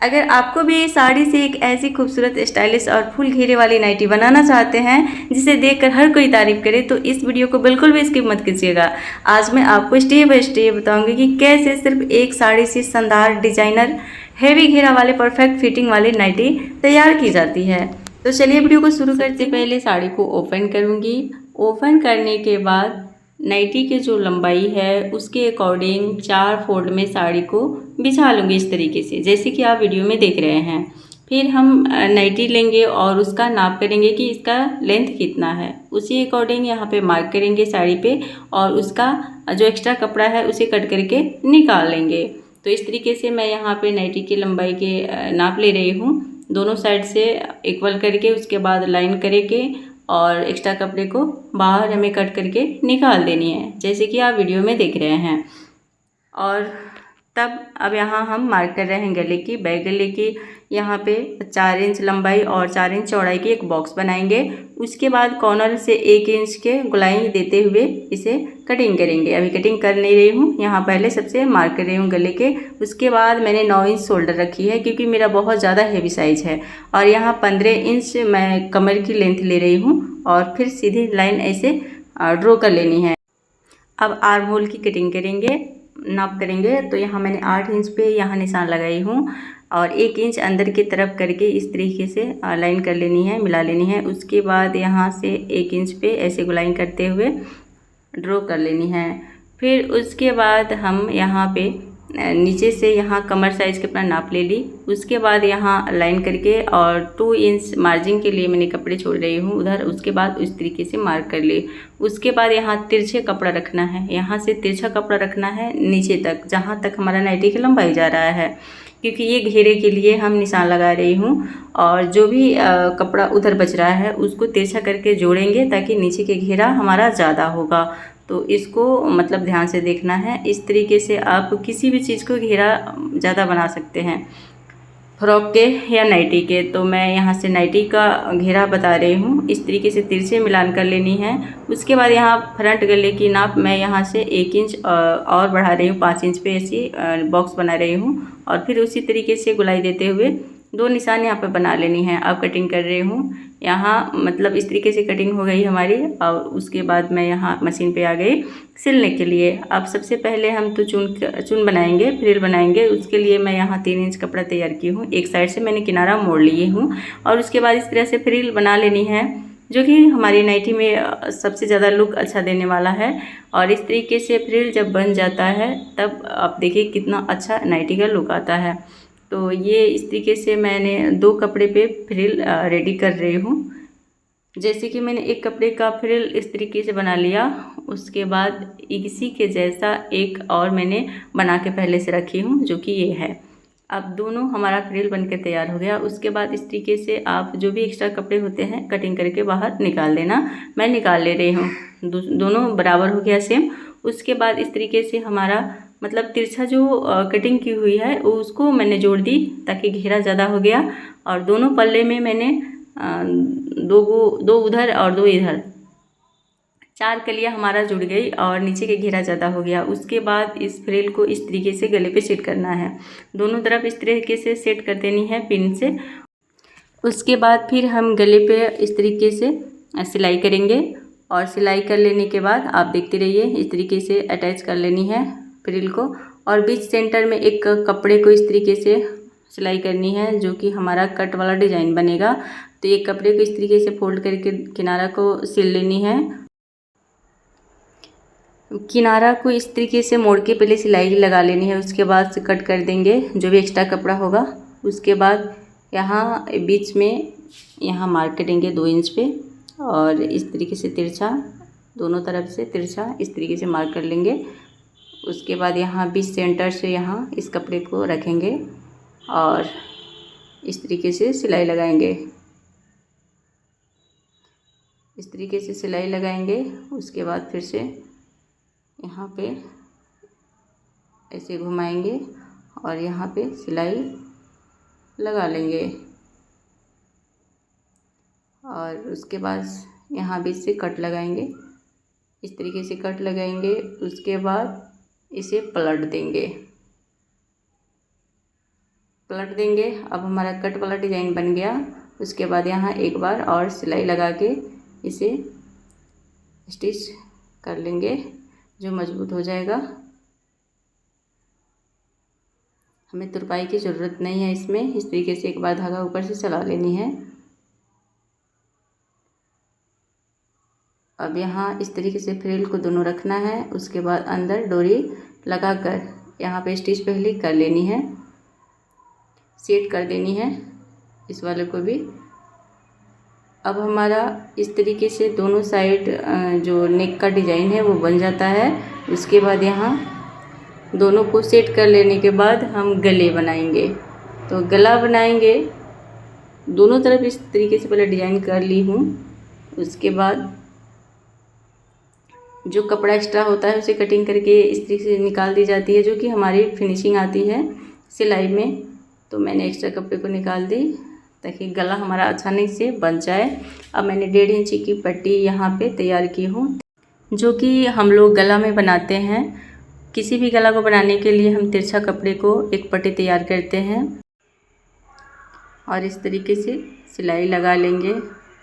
अगर आपको भी साड़ी से एक ऐसी खूबसूरत स्टाइलिश और फुल घेरे वाली नाइटी बनाना चाहते हैं जिसे देखकर हर कोई तारीफ करे, तो इस वीडियो को बिल्कुल भी स्किप मत कीजिएगा। आज मैं आपको स्टेप बाय स्टेप बताऊंगी कि कैसे सिर्फ एक साड़ी से शानदार डिजाइनर हेवी घेरा वाले परफेक्ट फिटिंग वाली नाइटी तैयार की जाती है। तो चलिए वीडियो को शुरू करते हैं। पहले साड़ी को ओपन करूँगी। ओपन करने के बाद नाइटी की जो लंबाई है उसके अकॉर्डिंग 4 फोल्ड में साड़ी को बिछा लूँगी इस तरीके से, जैसे कि आप वीडियो में देख रहे हैं। फिर हम नाइटी लेंगे और उसका नाप करेंगे कि इसका लेंथ कितना है, उसी अकॉर्डिंग यहाँ पे मार्क करेंगे साड़ी पे और उसका जो एक्स्ट्रा कपड़ा है उसे कट करके निकाल लेंगे। तो इस तरीके से मैं यहाँ पे नाइटी की लंबाई के नाप ले रही हूँ, दोनों साइड से इक्वल करके, उसके बाद लाइन करके और एक्स्ट्रा कपड़े को बाहर हमें कट करके निकाल देनी है, जैसे कि आप वीडियो में देख रहे हैं। और तब अब यहाँ हम मार्क कर रहे हैं गले की, बैक गले की। यहाँ पे 4 इंच लंबाई और 4 इंच चौड़ाई की एक बॉक्स बनाएंगे। उसके बाद कॉर्नर से 1 इंच के गोलाई देते हुए इसे कटिंग करेंगे। अभी कटिंग कर नहीं रही हूँ, यहाँ पहले सबसे मार्क कर रही हूँ गले के। उसके बाद मैंने 9 इंच शोल्डर रखी है क्योंकि मेरा बहुत ज़्यादा हेवी साइज़ है। और यहाँ 15 इंच मैं कमर की लेंथ ले रही हूँ और फिर सीधी लाइन ऐसे ड्रॉ कर लेनी है। अब आर्म होल की कटिंग करेंगे, नाप करेंगे। तो यहाँ मैंने 8 इंच पे यहाँ निशान लगाई हूँ और 1 इंच अंदर की तरफ करके इस तरीके से लाइन कर लेनी है, मिला लेनी है। उसके बाद यहाँ से 1 इंच पे ऐसे गोलाइन करते हुए ड्रॉ कर लेनी है। फिर उसके बाद हम यहाँ पे नीचे से यहाँ कमर साइज़ के अपना नाप ले ली। उसके बाद यहाँ लाइन करके और 2 इंच मार्जिन के लिए मैंने कपड़े छोड़ रही हूँ उधर। उसके बाद उस तरीके से मार्क कर ली। उसके बाद यहाँ तिरछे कपड़ा रखना है, यहाँ से तिरछा कपड़ा रखना है नीचे तक, जहाँ तक हमारा नाइटी की लंबाई जा रहा है, क्योंकि ये घेरे के लिए हम निशान लगा रही हूँ। और जो भी कपड़ा उधर बच रहा है उसको तिरछा करके जोड़ेंगे ताकि नीचे के घेरा हमारा ज़्यादा होगा। तो इसको मतलब ध्यान से देखना है। इस तरीके से आप किसी भी चीज़ को घेरा ज़्यादा बना सकते हैं, फ्रॉक के या नाइटी के। तो मैं यहाँ से नाइटी का घेरा बता रही हूँ। इस तरीके से तिरछे मिलान कर लेनी है। उसके बाद यहाँ फ्रंट गले की नाप मैं यहाँ से 1 इंच और बढ़ा रही हूँ, 5 इंच पे ऐसी बॉक्स बना रही हूँ। और फिर उसी तरीके से गोलाई देते हुए 2 निशान यहाँ पे बना लेनी है। अब कटिंग कर रही हूँ यहाँ, मतलब इस तरीके से कटिंग हो गई हमारी। और उसके बाद मैं यहाँ मशीन पे आ गई सिलने के लिए। अब सबसे पहले हम तो चून बनाएंगे, फ्रिल बनाएंगे। उसके लिए मैं यहाँ 3 इंच कपड़ा तैयार की हूँ, एक साइड से मैंने किनारा मोड़ लिए हूँ। और उसके बाद इस तरह से फ्रिल बना लेनी है, जो कि हमारी नाइटी में सबसे ज़्यादा लुक अच्छा देने वाला है। और इस तरीके से फ्रिल जब बन जाता है तब आप देखिए कितना अच्छा नाइटी का लुक आता है। तो ये इस तरीके से मैंने 2 कपड़े पे फ्रिल रेडी कर रही हूँ। जैसे कि मैंने एक कपड़े का फ्रिल इस तरीके से बना लिया, उसके बाद इसी के जैसा एक और मैंने बना के पहले से रखी हूँ, जो कि ये है। अब दोनों हमारा फ्रिल बनकर तैयार हो गया। उसके बाद इस तरीके से आप जो भी एक्स्ट्रा कपड़े होते हैं कटिंग करके बाहर निकाल देना। मैं निकाल ले रही हूँ, दोनों बराबर हो गया सेम। उसके बाद इस तरीके से हमारा मतलब तिरछा जो कटिंग की हुई है उसको मैंने जोड़ दी ताकि घेरा ज़्यादा हो गया। और दोनों पल्ले में मैंने 2 उधर और 2 इधर, 4 कलियाँ हमारा जुड़ गई और नीचे के घेरा ज़्यादा हो गया। उसके बाद इस फ्रिल को इस तरीके से गले पे सेट करना है, दोनों तरफ इस तरीके से सेट कर देनी है पिन से। उसके बाद फिर हम गले पे इस तरीके से सिलाई करेंगे। और सिलाई कर लेने के बाद आप देखते रहिए, इस तरीके से अटैच कर लेनी है फ्रिल को। और बीच सेंटर में एक कपड़े को इस तरीके से सिलाई करनी है, जो कि हमारा कट वाला डिज़ाइन बनेगा। तो एक कपड़े को इस तरीके से फोल्ड करके किनारा को सिल लेनी है। किनारा को इस तरीके से मोड़ के पहले सिलाई लगा लेनी है, उसके बाद से कट कर देंगे जो भी एक्स्ट्रा कपड़ा होगा। उसके बाद यहाँ बीच में यहाँ मार्क करेंगे 2 इंच पे और इस तरीके से तिरछा, दोनों तरफ से तिरछा इस तरीके से मार्क कर लेंगे। उसके बाद यहाँ बीच सेंटर से यहाँ इस कपड़े को रखेंगे और इस तरीके से सिलाई लगाएंगे। इस तरीके से सिलाई लगाएंगे। उसके बाद फिर से यहाँ पे ऐसे घुमाएंगे और यहाँ पे सिलाई लगा लेंगे। और उसके बाद यहाँ बीच से कट लगाएंगे, इस तरीके से कट लगाएंगे। उसके बाद इसे पलट देंगे। पलट देंगे। अब हमारा कट वाला डिज़ाइन बन गया। उसके बाद यहाँ एक बार और सिलाई लगा के इसे स्टिच कर लेंगे, जो मजबूत हो जाएगा। हमें तुरपाई की ज़रूरत नहीं है इसमें। इस तरीके से एक बार धागा ऊपर से चला लेनी है। अब यहाँ इस तरीके से फ्रिल को दोनों रखना है। उसके बाद अंदर डोरी लगाकर यहाँ पे स्टिच पहले कर लेनी है, सेट कर देनी है इस वाले को भी। अब हमारा इस तरीके से दोनों साइड जो नेक का डिज़ाइन है वो बन जाता है। उसके बाद यहाँ दोनों को सेट कर लेने के बाद हम गले बनाएंगे। तो गला बनाएंगे, दोनों तरफ इस तरीके से पहले डिज़ाइन कर ली हूँ। उसके बाद जो कपड़ा एक्स्ट्रा होता है उसे कटिंग करके इस तरीके से निकाल दी जाती है, जो कि हमारी फिनिशिंग आती है सिलाई में। तो मैंने एक्स्ट्रा कपड़े को निकाल दी ताकि गला हमारा आसानी से बन जाए। अब मैंने 1.5 इंच की पट्टी यहाँ पे तैयार की हूँ, जो कि हम लोग गला में बनाते हैं। किसी भी गला को बनाने के लिए हम तिरछा कपड़े को एक पट्टी तैयार करते हैं और इस तरीके से सिलाई लगा लेंगे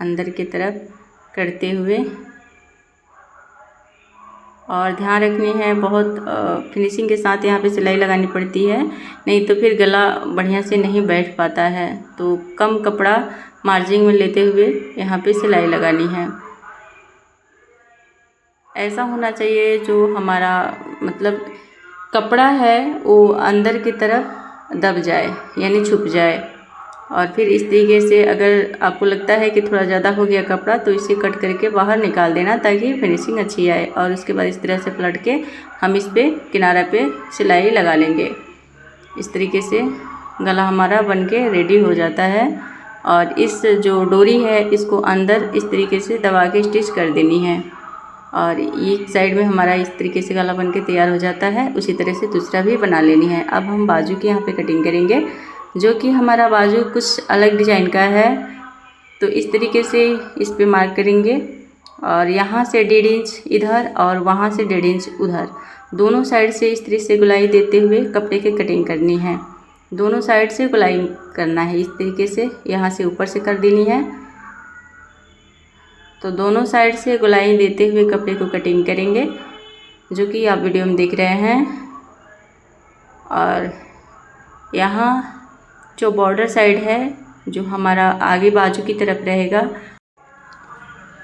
अंदर की तरफ करते हुए। और ध्यान रखनी है, बहुत फिनिशिंग के साथ यहाँ पे सिलाई लगानी पड़ती है, नहीं तो फिर गला बढ़िया से नहीं बैठ पाता है। तो कम कपड़ा मार्जिन में लेते हुए यहाँ पे सिलाई लगानी है। ऐसा होना चाहिए जो हमारा मतलब कपड़ा है वो अंदर की तरफ दब जाए, यानी छुप जाए। और फिर इस तरीके से अगर आपको लगता है कि थोड़ा ज़्यादा हो गया कपड़ा तो इसे कट करके बाहर निकाल देना ताकि फिनिशिंग अच्छी आए। और उसके बाद इस तरह से पलट के हम इस पे किनारा पे सिलाई लगा लेंगे। इस तरीके से गला हमारा बनके रेडी हो जाता है। और इस जो डोरी है इसको अंदर इस तरीके से दबा के स्टिच कर देनी है। और एक साइड में हमारा इस तरीके से गला बनके तैयार हो जाता है। उसी तरह से दूसरा भी बना लेनी है। अब हम बाजू की यहाँ पे कटिंग करेंगे, जो कि हमारा बाजू कुछ अलग डिज़ाइन का है। तो इस तरीके से इस पे मार्क करेंगे और यहाँ से 1.5 इंच इधर और वहाँ से 1.5 इंच उधर, दोनों साइड से इस तरीके से गोलाई देते हुए कपड़े की कटिंग करनी है। दोनों साइड से गोलाई करना है इस तरीके से, यहाँ से ऊपर से कर देनी है। तो दोनों साइड से गोलाई देते हुए कपड़े को कटिंग करेंगे, जो कि आप वीडियो में देख रहे हैं। और यहाँ जो बॉर्डर साइड है जो हमारा आगे बाजू की तरफ रहेगा,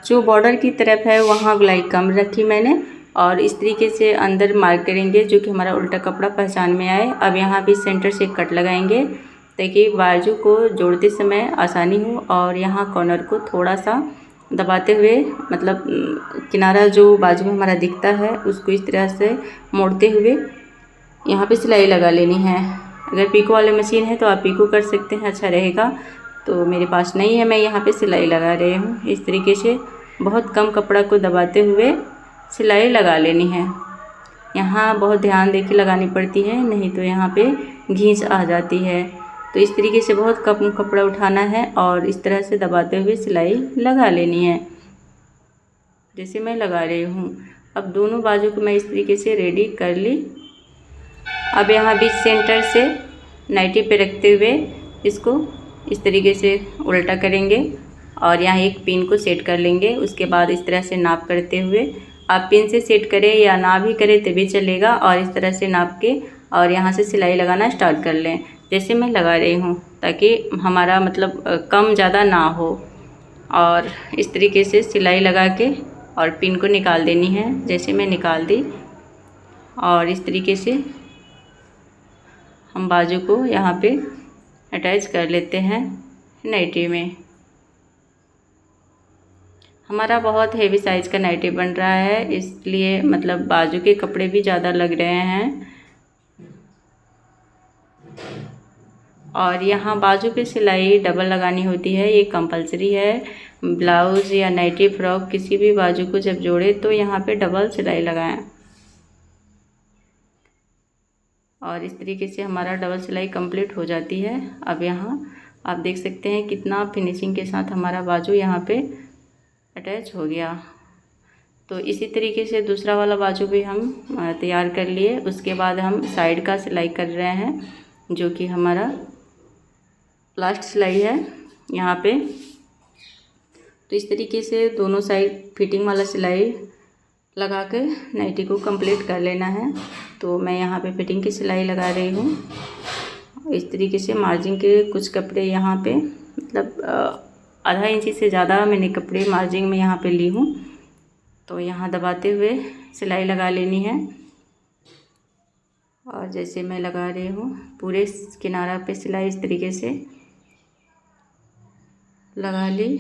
जो बॉर्डर की तरफ है वहाँ गोलाई कम रखी मैंने। और इस तरीके से अंदर मार्क करेंगे, जो कि हमारा उल्टा कपड़ा पहचान में आए। अब यहाँ भी सेंटर से कट लगाएंगे ताकि बाजू को जोड़ते समय आसानी हो। और यहाँ कॉर्नर को थोड़ा सा दबाते हुए, मतलब किनारा जो बाजू में हमारा दिखता है उसको इस तरह से मोड़ते हुए यहाँ पे सिलाई लगा लेनी है। अगर पीको वाले मशीन है तो आप पीको कर सकते हैं, अच्छा रहेगा। तो मेरे पास नहीं है, मैं यहाँ पे सिलाई लगा रही हूँ। इस तरीके से बहुत कम कपड़ा को दबाते हुए सिलाई लगा लेनी है। यहाँ बहुत ध्यान देके लगानी पड़ती है, नहीं तो यहाँ पे घींच आ जाती है। तो इस तरीके से बहुत कम कपड़ा उठाना है और इस तरह से दबाते हुए सिलाई लगा लेनी है, जैसे मैं लगा रही हूँ। अब दोनों बाजू को मैं इस तरीके से रेडी कर ली। अब यहाँ बीच सेंटर से नाइटी पे रखते हुए इसको इस तरीके से उल्टा करेंगे और यहाँ एक पिन को सेट कर लेंगे। उसके बाद इस तरह से नाप करते हुए, आप पिन से सेट करें या ना भी करें तभी चलेगा। और इस तरह से नाप के और यहाँ से सिलाई लगाना स्टार्ट कर लें, जैसे मैं लगा रही हूँ, ताकि हमारा मतलब कम ज़्यादा ना हो। और इस तरीके से सिलाई लगा के और पिन को निकाल देनी है, जैसे मैं निकाल दी। और इस तरीके से हम बाजू को यहाँ पे अटैच कर लेते हैं नाइटी में। हमारा बहुत हेवी साइज़ का नाइटी बन रहा है, इसलिए मतलब बाजू के कपड़े भी ज़्यादा लग रहे हैं। और यहाँ बाजू पे सिलाई डबल लगानी होती है, ये कंपलसरी है। ब्लाउज़ या नाइटी फ्रॉक किसी भी बाजू को जब जोड़े तो यहाँ पे डबल सिलाई लगाएं। और इस तरीके से हमारा डबल सिलाई कंप्लीट हो जाती है। अब यहाँ आप देख सकते हैं कितना फिनिशिंग के साथ हमारा बाजू यहाँ पे अटैच हो गया। तो इसी तरीके से दूसरा वाला बाजू भी हम तैयार कर लिए। उसके बाद हम साइड का सिलाई कर रहे हैं, जो कि हमारा लास्ट सिलाई है यहाँ पे। तो इस तरीके से दोनों साइड फिटिंग वाला सिलाई लगा के नाइटी को कंप्लीट कर लेना है। तो मैं यहाँ पे फिटिंग की सिलाई लगा रही हूँ। इस तरीके से मार्जिन के कुछ कपड़े यहाँ पे मतलब आधा इंची से ज़्यादा मैंने कपड़े मार्जिन में यहाँ पे ली हूँ। तो यहाँ दबाते हुए सिलाई लगा लेनी है। और जैसे मैं लगा रही हूँ पूरे किनारा पे सिलाई इस तरीके से लगा ली।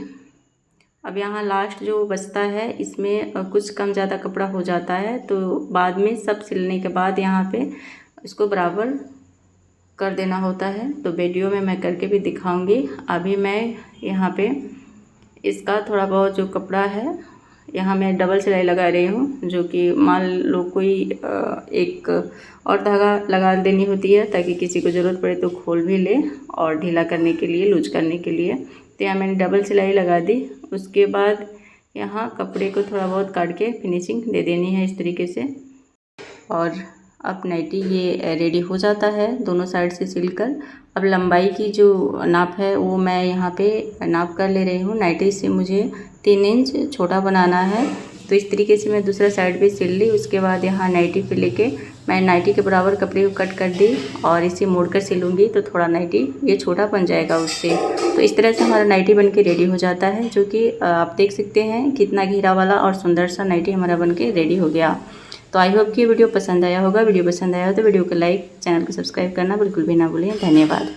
अब यहाँ लास्ट जो बचता है इसमें कुछ कम ज़्यादा कपड़ा हो जाता है, तो बाद में सब सिलने के बाद यहाँ पे इसको बराबर कर देना होता है। तो वीडियो में मैं करके भी दिखाऊंगी। अभी मैं यहाँ पे इसका थोड़ा बहुत जो कपड़ा है यहाँ मैं डबल सिलाई लगा रही हूँ, जो कि मान लो कोई एक और धागा लगा देनी होती है ताकि किसी को ज़रूरत पड़े तो खोल भी ले और ढीला करने के लिए, लूज करने के लिए। तो यहाँ मैंने डबल सिलाई लगा दी। उसके बाद यहाँ कपड़े को थोड़ा बहुत काट के फिनिशिंग दे देनी है इस तरीके से। और अब नाइटी ये रेडी हो जाता है दोनों साइड से सिलकर। अब लंबाई की जो नाप है वो मैं यहाँ पे नाप कर ले रही हूँ। नाइटी से मुझे 3 इंच छोटा बनाना है। तो इस तरीके से मैं दूसरा साइड भी सिल ली। उसके बाद यहाँ नाइटी पे लेके मैं नाइटी के बराबर कपड़े को कट कर दी और इसे मोड़कर सिलूँगी तो थोड़ा नाइटी ये छोटा बन जाएगा उससे। तो इस तरह से हमारा नाइटी बन के रेडी हो जाता है, जो कि आप देख सकते हैं कितना घेरा वाला और सुंदर सा नाइटी हमारा बन के रेडी हो गया। तो आई होप कि वीडियो पसंद आया होगा। वीडियो पसंद आया हो तो वीडियो को लाइक, चैनल को सब्सक्राइब करना बिल्कुल भी ना भूलें। धन्यवाद।